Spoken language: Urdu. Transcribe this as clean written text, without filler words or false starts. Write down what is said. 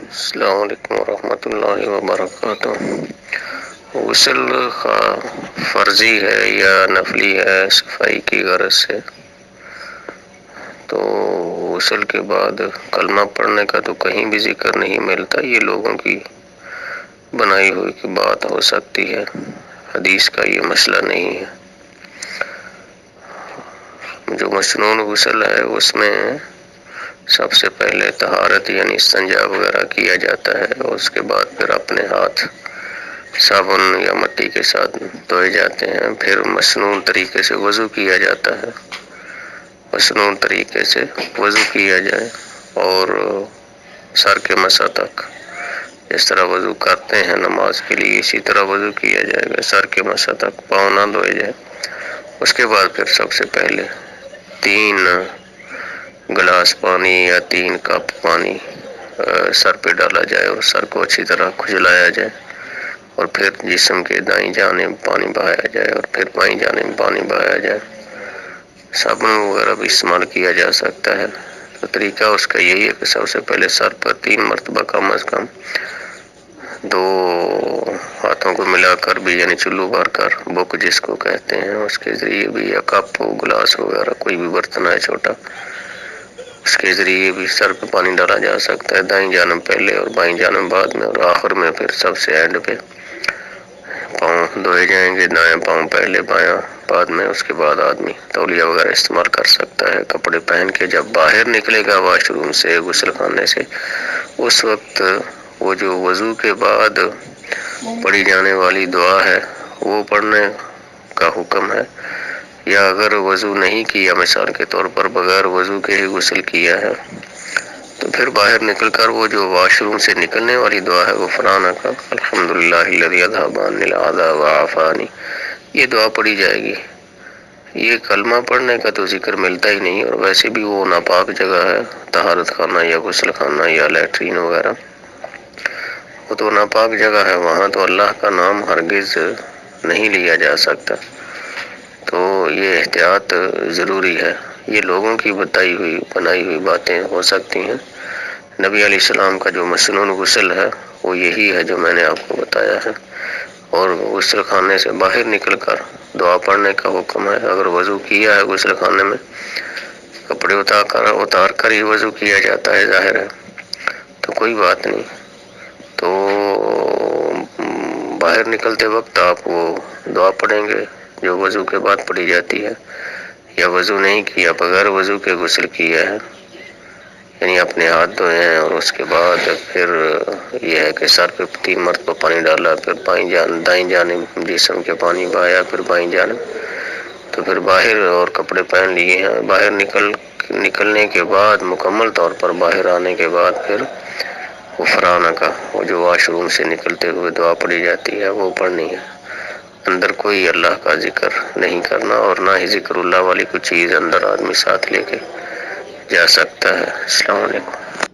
السلام علیکم ورحمۃ اللہ وبرکاتہ۔ غسل فرضی ہے یا نفلی ہے صفائی کی غرض سے؟ تو غسل کے بعد کلمہ پڑھنے کا تو کہیں بھی ذکر نہیں ملتا، یہ لوگوں کی بنائی ہوئی کی بات ہو سکتی ہے، حدیث کا یہ مسئلہ نہیں ہے۔ جو مسنون غسل ہے اس میں سب سے پہلے طہارت یعنی استنجا وغیرہ کیا جاتا ہے، اور اس کے بعد پھر اپنے ہاتھ صابن یا مٹی کے ساتھ دھوئے جاتے ہیں، پھر مسنون طریقے سے وضو کیا جاتا ہے۔ مسنون طریقے سے وضو کیا جائے اور سر کے مسا تک جس طرح وضو کرتے ہیں نماز کے لیے، اسی طرح وضو کیا جائے گا، سر کے مسا تک پاؤں نہ دھوئے جائے۔ اس کے بعد پھر سب سے پہلے 3 گلاس پانی یا 3 کپ پانی سر پہ ڈالا جائے اور سر کو اچھی طرح کھجلایا جائے، اور پھر جسم کے دائیں جانب پانی بہایا جائے اور پھر بائیں جانب پانی بہایا جائے۔ صابن وغیرہ بھی استعمال کیا جا سکتا ہے، تو طریقہ اس کا یہی ہے کہ سب سے پہلے سر پر 3 مرتبہ کم از کم 2 ہاتھوں کو ملا کر بھی، یعنی چلو بھر کر بک جس کو کہتے ہیں، اس کے ذریعے بھی، یا کپ ہو، گلاس وغیرہ کوئی بھی برتن ہے چھوٹا، اس کے ذریعے بھی سر پہ پانی ڈالا جا سکتا ہے، دائیں جانب پہلے اور بائیں جانب بعد میں، اور آخر میں پھر سب سے اینڈ پہ پاؤں دھوئے جائیں گے، دائیں پاؤں پہلے بایاں بعد میں۔ اس کے بعد آدمی تولیہ وغیرہ استعمال کر سکتا ہے، کپڑے پہن کے جب باہر نکلے گا واش روم سے، غسل خانے سے، اس وقت وہ جو وضو کے بعد پڑھی جانے والی دعا ہے وہ پڑھنے کا حکم ہے، یا اگر وضو نہیں کیا، مثال کے طور پر بغیر وضو کے ہی غسل کیا ہے، تو پھر باہر نکل کر وہ جو واش روم سے نکلنے والی دعا ہے غفرانک الحمدللہ الذی اذھب عنی العذاب وعافانی، یہ دعا پڑھی جائے گی۔ یہ کلمہ پڑھنے کا تو ذکر ملتا ہی نہیں، اور ویسے بھی وہ ناپاک جگہ ہے، طہارت خانہ یا غسل خانہ یا لیٹرین وغیرہ، وہ تو ناپاک جگہ ہے، وہاں تو اللہ کا نام ہرگز نہیں لیا جا سکتا، تو یہ احتیاط ضروری ہے۔ یہ لوگوں کی بنائی ہوئی باتیں ہو سکتی ہیں۔ نبی علیہ السلام کا جو مسنون غسل ہے وہ یہی ہے جو میں نے آپ کو بتایا ہے، اور غسل خانے سے باہر نکل کر دعا پڑھنے کا حکم ہے۔ اگر وضو کیا ہے غسل خانے میں، کپڑے اتار کر ہی وضو کیا جاتا ہے، ظاہر ہے، تو کوئی بات نہیں، تو باہر نکلتے وقت آپ وہ دعا پڑھیں گے جو وضو کے بعد پڑھی جاتی ہے، یا وضو نہیں کیا، بغیر وضو کے غسل کیا ہے، یعنی اپنے ہاتھ دھوئے ہیں، اور اس کے بعد پھر یہ ہے کہ سر پہ 3 مرتبہ پانی ڈالا، پھر دائیں جانب جسم کے پانی بہایا، پھر بائیں جانب، تو پھر باہر اور کپڑے پہن لیے ہیں، باہر نکلنے کے بعد، مکمل طور پر باہر آنے کے بعد پھر غفرانک، وہ جو واش روم سے نکلتے ہوئے دعا پڑھی جاتی ہے وہ پڑھنی ہے۔ اندر کوئی اللہ کا ذکر نہیں کرنا، اور نہ ہی ذکر اللہ والی کوئی چیز اندر آدمی ساتھ لے کے جا سکتا ہے۔ السلام علیکم۔